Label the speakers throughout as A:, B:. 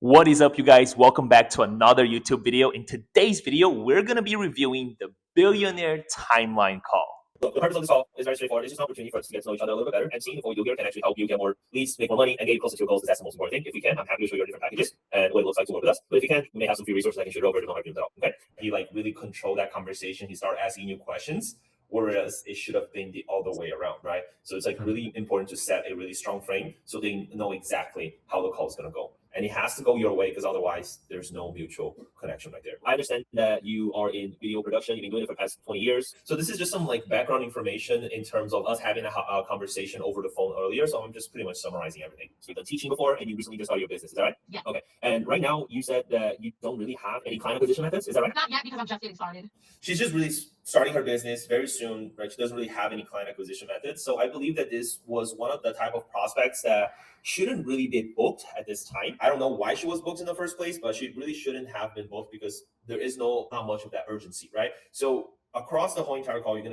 A: What is up, you guys? Welcome back to another YouTube video. In today's video, we're going to be reviewing the Billionaire Timeline Call.
B: Look, the purpose of this call is very straightforward. It's just an opportunity for us to get to know each other a little bit better and seeing if what we do here can actually help you get more leads, make more money, and get you closer to your goals. Because that's the most important thing. If we can, I'm happy to show you our different packages and what it looks like to work with us. But if you can, we may have some free resources I can show you over. There's no hard feelings at all. Okay? He really control that conversation. He started asking you questions, whereas it should have been the other way around, right? So it's really important to set a really strong frame so they know exactly how the call is going to go. And it has to go your way because otherwise there's no mutual connection right there. I understand that you are in video production. You've been doing it for the past 20 years. So this is just some background information in terms of us having a conversation over the phone earlier. So I'm just pretty much summarizing everything. So you've done teaching before and you recently just started your business. Is that right?
C: Yeah.
B: Okay. And right now you said that you don't really have any client acquisition methods. Is that right?
C: Not yet because I'm just getting started.
B: She's just really starting her business very soon, right? She doesn't really have any client acquisition methods. So I believe that this was one of the type of prospects that shouldn't really be booked at this time. I don't know why she was booked in the first place, but she really shouldn't have been booked because there is not much of that urgency, right? So across the whole entire call, you're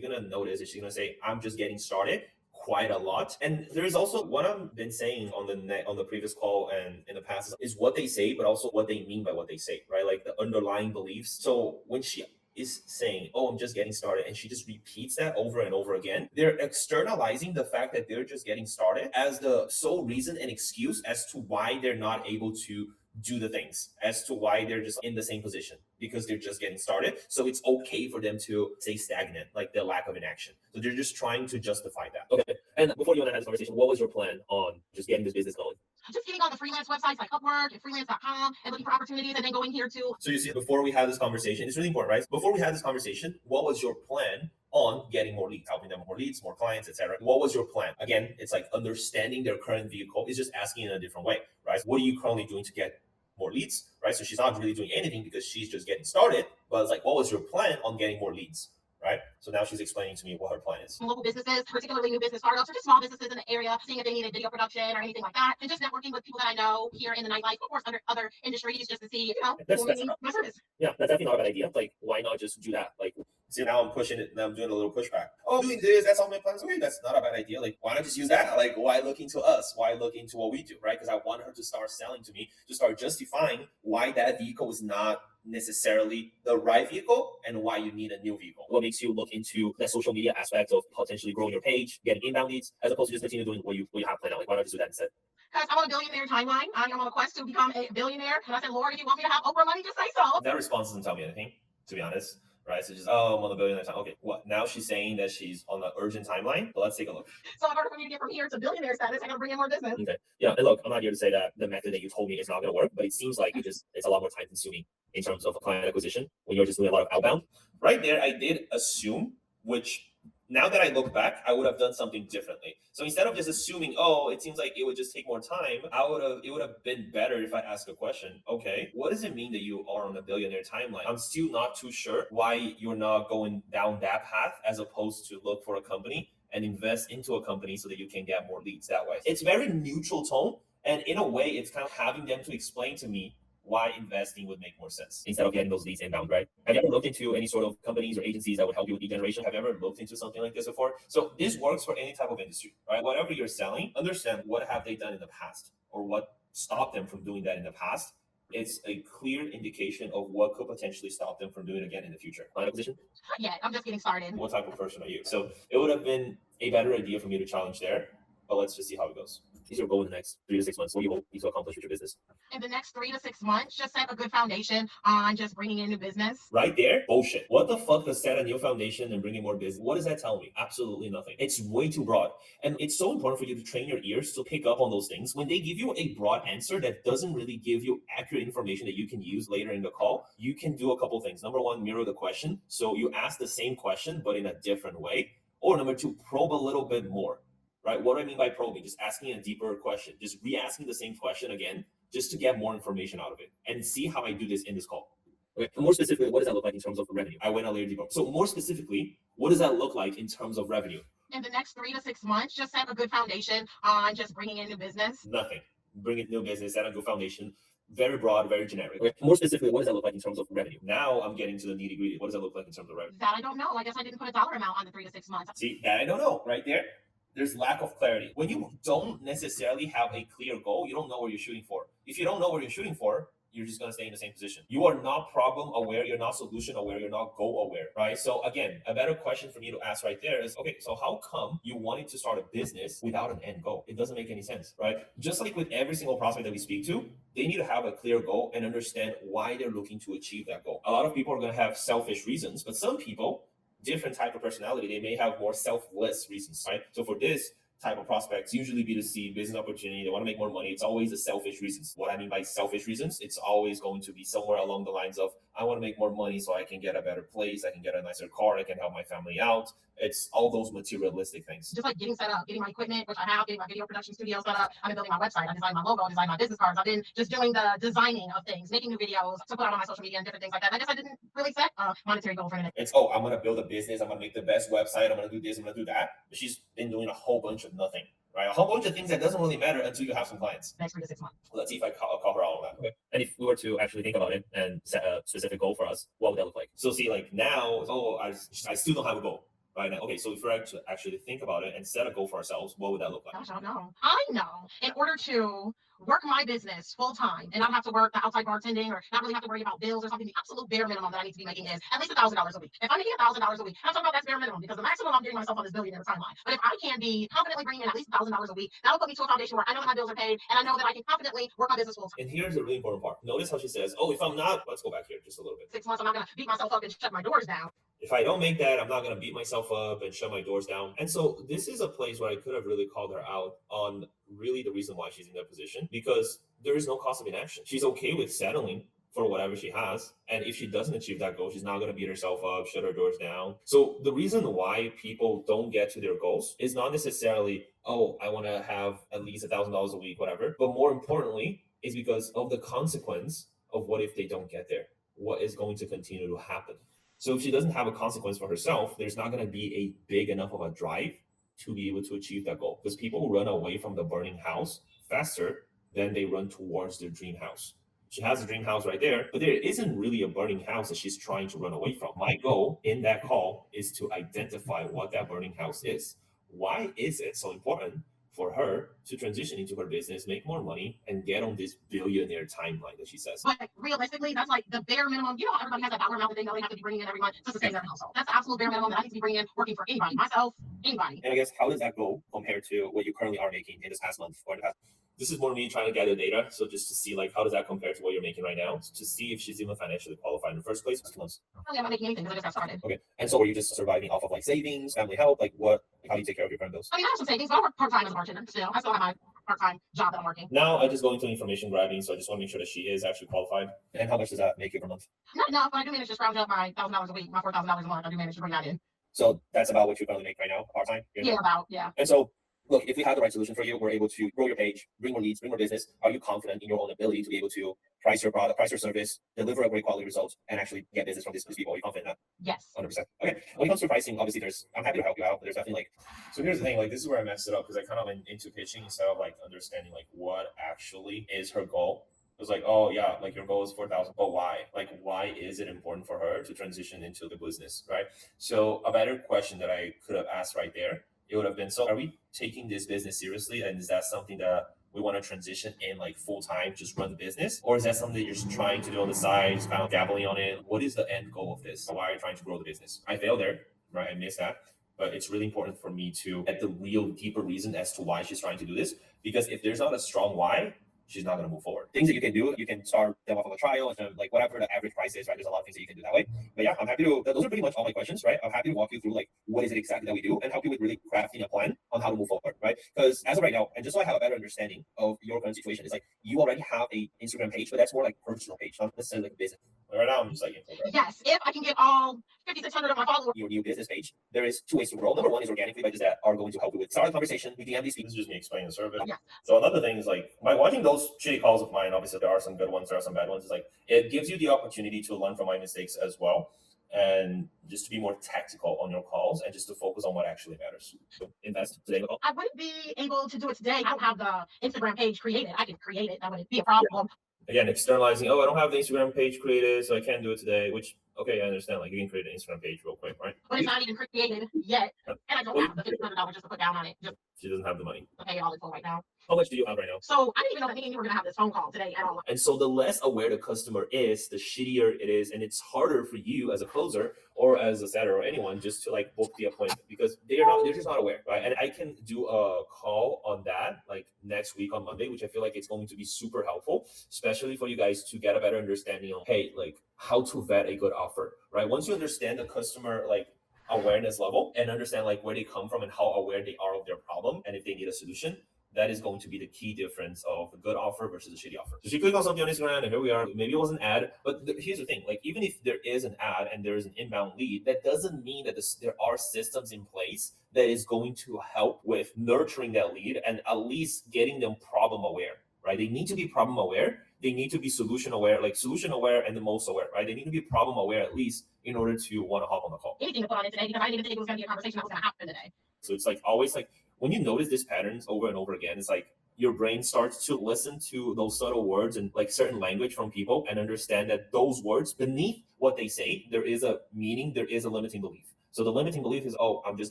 B: gonna notice that she's gonna say, "I'm just getting started." Quite a lot. And there is also what I've been saying on the previous call and in the past is what they say, but also what they mean by what they say, right? Like the underlying beliefs. So when she is saying, "Oh, I'm just getting started," and she just repeats that over and over again, they're externalizing the fact that they're just getting started as the sole reason and excuse as to why they're not able to do the things, as to why they're just in the same position because they're just getting started. So it's okay for them to stay stagnant, like the lack of inaction. So they're just trying to justify that. Okay. And before you and I had this conversation, what was your plan on just getting this business going?
C: Just getting on the freelance websites like Upwork and freelance.com and looking for opportunities and then going here too.
B: So you see, before we had this conversation, it's really important, right? Before we had this conversation, what was your plan on getting more leads, helping them more leads, more clients, etc.? What was your plan? Again, it's like understanding their current vehicle is just asking in a different way, right? What are you currently doing to get more leads, right? So she's not really doing anything because she's just getting started, but it's like, what was your plan on getting more leads? Right. So now she's explaining to me what her plan is.
C: Local businesses, particularly new business startups or just small businesses in the area, seeing if they needed video production or anything like that, and just networking with people that I know here in the nightlife, of course, under other industries, just to see,
B: That's
C: my service.
B: Yeah, that's definitely not a bad idea. Like, why not just do that? Like, see, now I'm pushing it. Now I'm doing a little pushback. Oh, doing this, that's all my plans. Okay, that's not a bad idea. Like, why not just use that? Like, why look into us? Why look into what we do, right? Because I want her to start selling to me, to start justifying why that vehicle is not necessarily the right vehicle and why you need a new vehicle. What makes you look into that social media aspect of potentially growing your page, getting inbound leads, as opposed to just continue doing what you have planned out? Like, why not just do that instead?
C: Because I'm on a billionaire timeline. I am on a quest to become a billionaire. And I said, Lord, if you want me to have Oprah money, just say so.
B: That response doesn't tell me anything, to be honest. Right, so just, "Oh, I'm on the billionaire time." Okay, what? Now she's saying that she's on the urgent timeline. But let's take a look.
C: So in order for me to get from here to billionaire status, I gotta bring in more business.
B: Okay, yeah, and look, I'm not here to say that the method that you told me is not going to work, but it seems like it's a lot more time consuming in terms of client acquisition when you're just doing a lot of outbound. Right there, I did assume, which now that I look back, I would have done something differently. So instead of just assuming, "Oh, it seems like it would just take more time," it would have been better if I asked a question. Okay, what does it mean that you are on a billionaire timeline? I'm still not too sure why you're not going down that path as opposed to look for a company and invest into a company so that you can get more leads that way. It's very neutral tone. And in a way, it's kind of having them to explain to me why investing would make more sense instead of getting those leads inbound, right? Have you ever looked into any sort of companies or agencies that would help you with lead generation? Have you ever looked into something like this before? So this works for any type of industry, right? Whatever you're selling, understand what have they done in the past or what stopped them from doing that in the past. It's a clear indication of what could potentially stop them from doing it again in the future. Client acquisition?
C: Not yet. I'm just getting started.
B: What type of person are you? So it would have been a better idea for me to challenge there, but let's just see how it goes. Is your goal in the next 3 to 6 months? What do you hope you to accomplish with your business?
C: In the next 3 to 6 months, just set a good foundation on just bringing in new business.
B: Right there, bullshit. What the fuck does set a new foundation and bring in more business? What does that tell me? Absolutely nothing. It's way too broad. And it's so important for you to train your ears to pick up on those things. When they give you a broad answer that doesn't really give you accurate information that you can use later in the call, you can do a couple things. Number one, mirror the question. So you ask the same question, but in a different way. Or number two, probe a little bit more. Right? What do I mean by probing? Just asking a deeper question, just re-asking the same question again, just to get more information out of it and see how I do this in this call. Okay. More specifically, what does that look like in terms of revenue? I went a layer deeper. So more specifically, what does that look like in terms of revenue?
C: In the next 3 to 6 months, just set a good foundation on just bringing in new business.
B: Nothing. Bring in new business, set a good foundation. Very broad, very generic. Okay. More specifically, what does that look like in terms of revenue? Now I'm getting to the nitty gritty. What does that look like in terms of revenue?
C: That I don't know. I guess I didn't put a dollar amount on the 3 to 6 months.
B: See, that I don't know. Right there, there's lack of clarity. When you don't necessarily have a clear goal, you don't know what you're shooting for. If you don't know what you're shooting for, you're just going to stay in the same position. You are not problem aware, you're not solution aware, you're not goal aware, right? So again, a better question for me to ask right there is, okay, so how come you wanted to start a business without an end goal? It doesn't make any sense, right? Just like with every single prospect that we speak to, they need to have a clear goal and understand why they're looking to achieve that goal. A lot of people are going to have selfish reasons, but some people, different type of personality, they may have more selfless reasons, right? So for this type of prospects, usually B2C, business opportunity, they want to make more money. It's always the selfish reasons. What I mean by selfish reasons, it's always going to be somewhere along the lines of, I want to make more money so I can get a better place, I can get a nicer car, I can help my family out. It's all those materialistic things.
C: Just like getting set up, getting my equipment, which I have, getting my video production studio set up. I've been building my website. I designed my logo, I designed my business cards. I've been just doing the designing of things, making new videos to put out on my social media and different things like that. I guess I didn't really set a monetary goal for the next.
B: It's, oh, I'm going to build a business, I'm going to make the best website, I'm going to do this, I'm going to do that. But she's been doing a whole bunch of nothing. Right, a whole bunch of things that doesn't really matter until you have some clients.
C: Next 3 to 6 months.
B: Let's see if I call her out on that.
D: Okay. And if we were to actually think about it and set a specific goal for us, what would that look like?
B: So see, like now, oh, I still don't have a goal. Right now, okay, so if we're actually think about it and set a goal for ourselves, what would that look like?
C: Gosh, I don't know. I know in order to work my business full time and not have to work the outside bartending or not really have to worry about bills or something, the absolute bare minimum that I need to be making is at least $1,000 a week. If I'm making $1,000 a week, I'm talking about that's bare minimum because the maximum I'm getting myself on this billionaire timeline. But if I can be confidently bringing in at least $1,000 a week, that'll put me to a foundation where I know that my bills are paid and I know that I can confidently work my business full time.
B: And here's a really important part. Notice how she says, oh, if I'm not, let's go back here just a little bit.
C: 6 months, I'm not going to beat myself up and shut my doors down.
B: If I don't make that, I'm not going to beat myself up and shut my doors down. And so this is a place where I could have really called her out on really the reason why she's in that position, because there is no cost of inaction. She's okay with settling for whatever she has. And if she doesn't achieve that goal, she's not going to beat herself up, shut her doors down. So the reason why people don't get to their goals is not necessarily, oh, I want to have at least $1,000 a week, whatever. But more importantly, is because of the consequence of what if they don't get there? What is going to continue to happen? So if she doesn't have a consequence for herself, there's not going to be a big enough of a drive to be able to achieve that goal. Because people run away from the burning house faster than they run towards their dream house. She has a dream house right there, but there isn't really a burning house that she's trying to run away from. My goal in that call is to identify what that burning house is. Why is it so important for her to transition into her business, make more money, and get on this billionaire timeline that she says?
C: But realistically, that's like the bare minimum. You know, everybody has that dollar amount that they know they have to be bringing in every month to sustain their household. That's the absolute bare minimum that I need to be bringing in, working for anybody, myself, anybody.
B: And I guess, how does that go compared to what you currently are making in this past month or in the past? This is more me trying to gather data. So just to see, like, how does that compare to what you're making right now? To see if she's even financially qualified in the first place. 2 months.
C: Really, I'm not making anything because I just got started.
B: Okay. And so were you just surviving off of like savings, family help? Like what, how do you take care of your current bills?
C: I mean, I have some savings, but I work part-time as a bartender still. I still have my part-time job that I'm working.
B: Now I just go into information grabbing. So I just want to make sure that she is actually qualified. And how much does that make you per month?
C: Not enough, but I do manage to scrounge up my $1,000 a week, my $4,000 a month. I do manage to bring that in.
B: So that's about what you currently make right now, part-time?
C: Yeah, about, yeah.
B: And so, look, if we have the right solution for you, we're able to grow your page, bring more leads, bring more business. Are you confident in your own ability to be able to price your product, price your service, deliver a great quality result, and actually get business from these people? Are you confident in that?
C: Yes.
B: 100%. Okay. When it comes to pricing, obviously I'm happy to help you out, but there's definitely like, so here's the thing, like this is where I messed it up because I kind of went into pitching instead of like understanding like what actually is her goal. It was like, oh yeah, like your goal is 4,000, but why? Like, why is it important for her to transition into the business, right? So a better question that I could have asked right there, it would have been, so are we taking this business seriously? And is that something that we want to transition in like full time, just run the business? Or is that something that you're just trying to do on the side, just kind of dabbling on it? What is the end goal of this? Why are you trying to grow the business? I failed there, right? I missed that. But it's really important for me to get the real deeper reason as to why she's trying to do this. Because if there's not a strong why, she's not going to move forward. Things that you can do, you can start them off of a trial and like whatever the average price is, right? There's a lot of things that you can do that way. But yeah, I'm happy to, those are pretty much all my questions, right? I'm happy to walk you through like, what is it exactly that we do and help you with really crafting a plan on how to move forward, right? Because as of right now, and just so I have a better understanding of your current situation, it's like you already have a Instagram page, but that's more like personal page, not necessarily like a business. Right now, I'm just like,
C: yes, if I can get all 5,600 of my followers.
B: Your new business page, there is 2 ways to grow. Number 1 is organically by just that are going to help you with start a conversation. We DM these people. This is just me explaining the service.
C: Yeah.
B: So another thing is like by watching those shitty calls of mine, obviously there are some good ones, there are some bad ones. It's like it gives you the opportunity to learn from my mistakes as well. And just to be more tactical on your calls and just to focus on what actually matters. So invest today.
C: I wouldn't be able to do it today. I don't have the Instagram page created. I could create it. That wouldn't be a problem.
B: Again, externalizing, oh, I don't have the Instagram page created, so I can't do it today, which, okay, I understand. Like, you can create an Instagram page real quick, right?
C: But it's not even created yet. And I don't have the $1,500 just to put down on it. Just
B: she doesn't have the money.
C: to pay it all in full right now.
D: How much do you have right now?
C: So I didn't even know that me and you were gonna have this phone call today at all.
B: And so the less aware the customer is, the shittier it is, and it's harder for you as a closer or as a setter or anyone just to like book the appointment because they're just not aware, right? And I can do a call on that like next week on Monday, which I feel like it's going to be super helpful, especially for you guys to get a better understanding of hey, like how to vet a good offer, right? Once you understand the customer like awareness level and understand like where they come from and how aware they are of their problem and if they need a solution, that is going to be the key difference of a good offer versus a shitty offer. So she clicked on something on Instagram and here we are. Maybe it was an ad, but here's the thing. Like even if there is an ad and there is an inbound lead, that doesn't mean that there are systems in place that is going to help with nurturing that lead and at least getting them problem aware, right? They need to be problem aware. They need to be solution aware, like solution aware and the most aware, right? They need to be problem aware at least in order to want to hop on the call.
C: Anything to put on it today because I didn't even think it was gonna be a conversation that was gonna happen today.
B: So it's like always like when you notice these patterns over and over again, it's like your brain starts to listen to those subtle words and like certain language from people and understand that those words beneath what they say, there is a meaning, there is a limiting belief. So the limiting belief is, oh, I'm just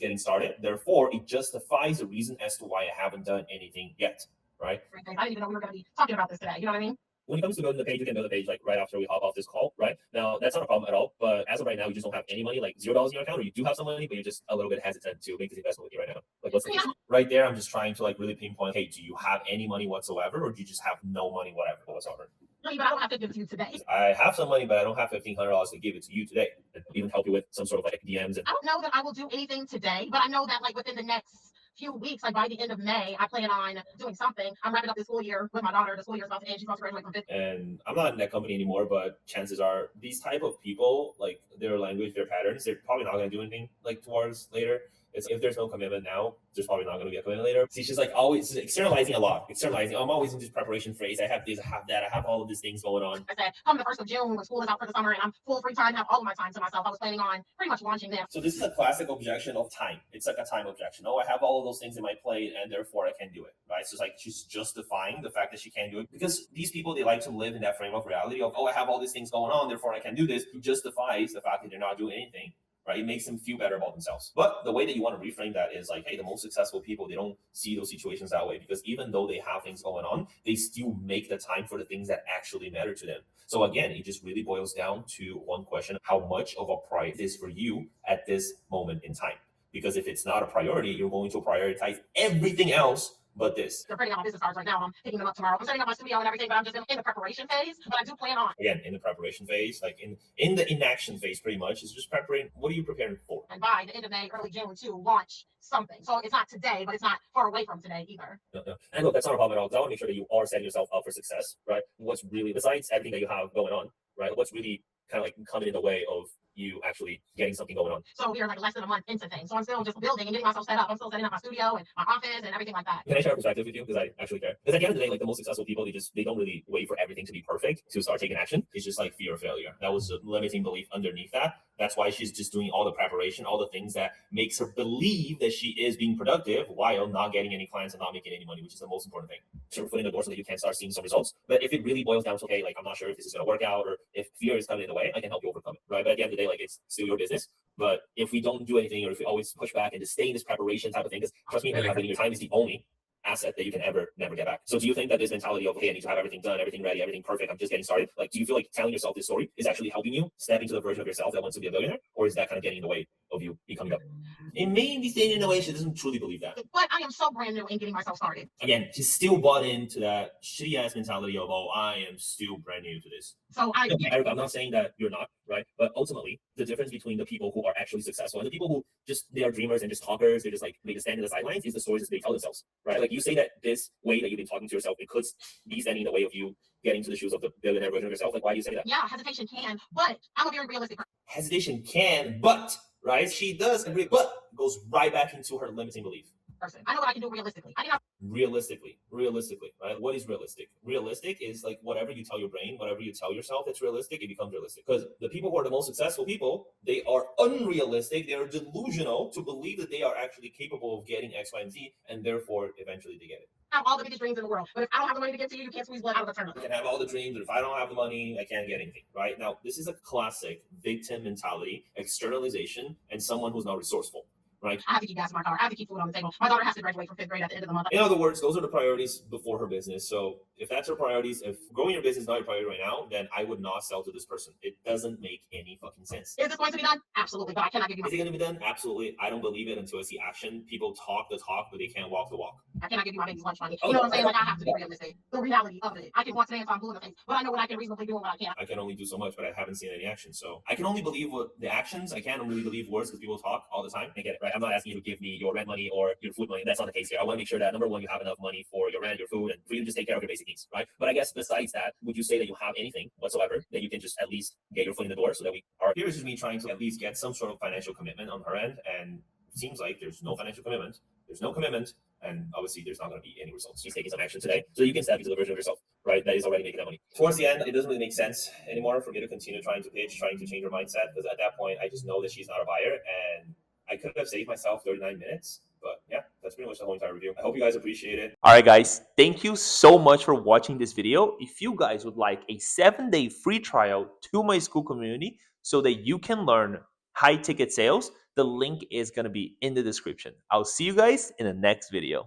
B: getting started. Therefore, it justifies the reason as to why I haven't done anything yet, right?
C: I didn't even know we were gonna be talking about this today. You know what I mean?
D: When it comes to building the page, you can build a page like right after we hop off this call, right? Now, that's not a problem at all. But as of right now, you just don't have any money, like $0 in your account, or you do have some money, but you're just a little bit hesitant to make this investment with you right now. Like, what's the
C: Yeah.
D: issue?
B: Right there, I'm just trying to like really pinpoint, hey, do you have any money whatsoever, or do you just have no money whatsoever?
C: No, but I don't have to give it to you today.
B: I have some money, but I don't have $1,500 to give it to you today.
D: And even help you with some sort of like DMs and
C: I don't know that I will do anything today, but I know that like within the next few weeks, like by the end of May, I plan on doing something. I'm wrapping up this school year with my daughter. The school year is about to end. She's about to graduate from fifth.
B: And I'm not in that company anymore, but chances are these type of people, like their language, their patterns, they're probably not going to do anything like towards later. It's if there's no commitment now, there's probably not going to be a commitment later. See, she's like always externalizing a lot. Externalizing. I'm always in this preparation phase. I have this, I have that, I have all of these things going on.
C: I said, come the 1st of June when school is out for the summer and I'm full free time, have all of my time to myself. I was planning on pretty much launching them.
B: So this is a classic objection of time. It's like a time objection. Oh, I have all of those things in my plate and therefore I can't do it, right? So it's like she's justifying the fact that she can't do it because these people, they like to live in that frame of reality of, oh, I have all these things going on, therefore I can do this. It justifies the fact that they're not doing anything. Right? It makes them feel better about themselves. But the way that you want to reframe that is like, hey, the most successful people, they don't see those situations that way because even though they have things going on, they still make the time for the things that actually matter to them. So again, it just really boils down to one question: how much of a priority is for you at this moment in time? Because if it's not a priority, you're going to prioritize everything else but this.
C: They're printing out my business cards right now. I'm picking them up tomorrow. I'm setting up my studio and everything, but I'm just in the preparation phase. But I do plan on.
B: Again, in the preparation phase, like in the inaction phase, pretty much, is just preparing. What are you preparing for?
C: And by the end of May, early June, to launch something. So it's not today, but it's not far away from today either.
D: No. And look, that's not a problem at all. 'Cause I want to make sure that you are setting yourself up for success, right? What's really, besides everything that you have going on, right? What's really kind of like coming in the way of you actually getting something going on?
C: So we're like less than a month into things. So I'm still just building and getting myself set up. I'm still setting up my studio and my office and everything like that.
D: Can I share a perspective with you? Because I actually care. Because at the end of the day, like the most successful people, they don't really wait for everything to be perfect to start taking action.
B: It's just like fear of failure. That was a limiting belief underneath that. That's why she's just doing all the preparation, all the things that makes her believe that she is being productive while not getting any clients and not making any money, which is the most important thing. Sort of foot in the door so that you can start seeing some results. But if it really boils down to, okay, like I'm not sure if this is going to work out or if fear is coming in the way, I can help you overcome it, right? But at the end of the day, like it's still your business. But if we don't do anything or if we always push back and just stay in this preparation type of thing, because trust me, your time is the only asset that you can never get back. So do you think that this mentality of, hey, I need to have everything done, everything ready, everything perfect, I'm just getting started, like do you feel like telling yourself this story is actually helping you step into the version of yourself that wants to be a billionaire? Or is that kind of getting in the way of you becoming that? It may be staying in the way. She doesn't truly believe that.
C: But I am so brand new in getting myself started.
B: Again, she's still bought into that shitty ass mentality of, oh, I am still brand new to this.
C: So
D: Erica, I'm not saying that you're not, right? But ultimately, the difference between the people who are actually successful and the people who they are dreamers and just talkers, they're just like, they just stand in the sidelines, is the stories that they tell themselves, right? Like you say that this way that you've been talking to yourself, it could be standing in the way of you getting to the shoes of the billionaire version of yourself. Like, why do you say that?
C: yeah, hesitation can, but I'm a very realistic person.
B: Hesitation can, but, right? She does agree, but goes right back into her limiting belief.
C: I know what I can do realistically. I cannot
B: Realistically, right? What is realistic? Realistic is like whatever you tell your brain, whatever you tell yourself that's realistic, it becomes realistic. Because the people who are the most successful people, they are unrealistic, they are delusional to believe that they are actually capable of getting X, Y, and Z, and therefore eventually they get it.
C: have all the biggest dreams in the world. But if I don't have the money to give to you, you can't squeeze blood out of a turnip.
B: I can have all the dreams, but if I don't have the money, I can't get anything, right? Now, this is a classic victim mentality, externalization, and someone who's not resourceful. right?
C: I have to keep gas in my car. I have to keep food on the table. My daughter has to graduate from 5th grade at the end of the month.
B: In other words, those are the priorities before her business. So if that's her priorities, if growing your business is not your priority right now, then I would not sell to this person. It doesn't make any fucking sense.
C: Is this going to be done? Absolutely, but I cannot give you
B: Is it going to be done? Absolutely. I don't believe it until I see action. People talk the talk, but they can't walk the walk.
C: I cannot give you my baby's lunch money.
B: Oh,
C: You know what I'm
B: no,
C: saying?
B: I
C: Like, I have to be realistic. The reality of it. I can want today until I'm blue in the face, but I know what I can reasonably do and what I can't.
B: I can only do so much, but I haven't seen any action. So I can only believe what the actions. I can't really believe words because people talk all the time.
D: I get it, right? I'm not asking you to give me your rent money or your food money. That's not the case here. I want to make sure that number one, you have enough money for your rent, your food, and for you to just take care of your basic needs, right? But I guess besides that, would you say that you have anything whatsoever that you can just at least get your foot in the door so that we are
B: Here is just me trying to at least get some sort of financial commitment on her end, and it seems like there's no financial commitment. There's no commitment, and obviously there's not going to be any results.
D: she's taking some action today so you can step into the version of yourself, right? That is already making that money.
B: Towards the end, it doesn't really make sense anymore for me to continue trying to pitch, trying to change her mindset, because at that point, I just know that she's not a buyer, and I could have saved myself 39 minutes. But yeah, that's pretty much the whole entire review. I hope you guys appreciate it.
A: All right, guys, thank you so much for watching this video. If you guys would like a 7-day free trial to my Skool community so that you can learn high ticket sales, the link is going to be in the description. I'll see you guys in the next video.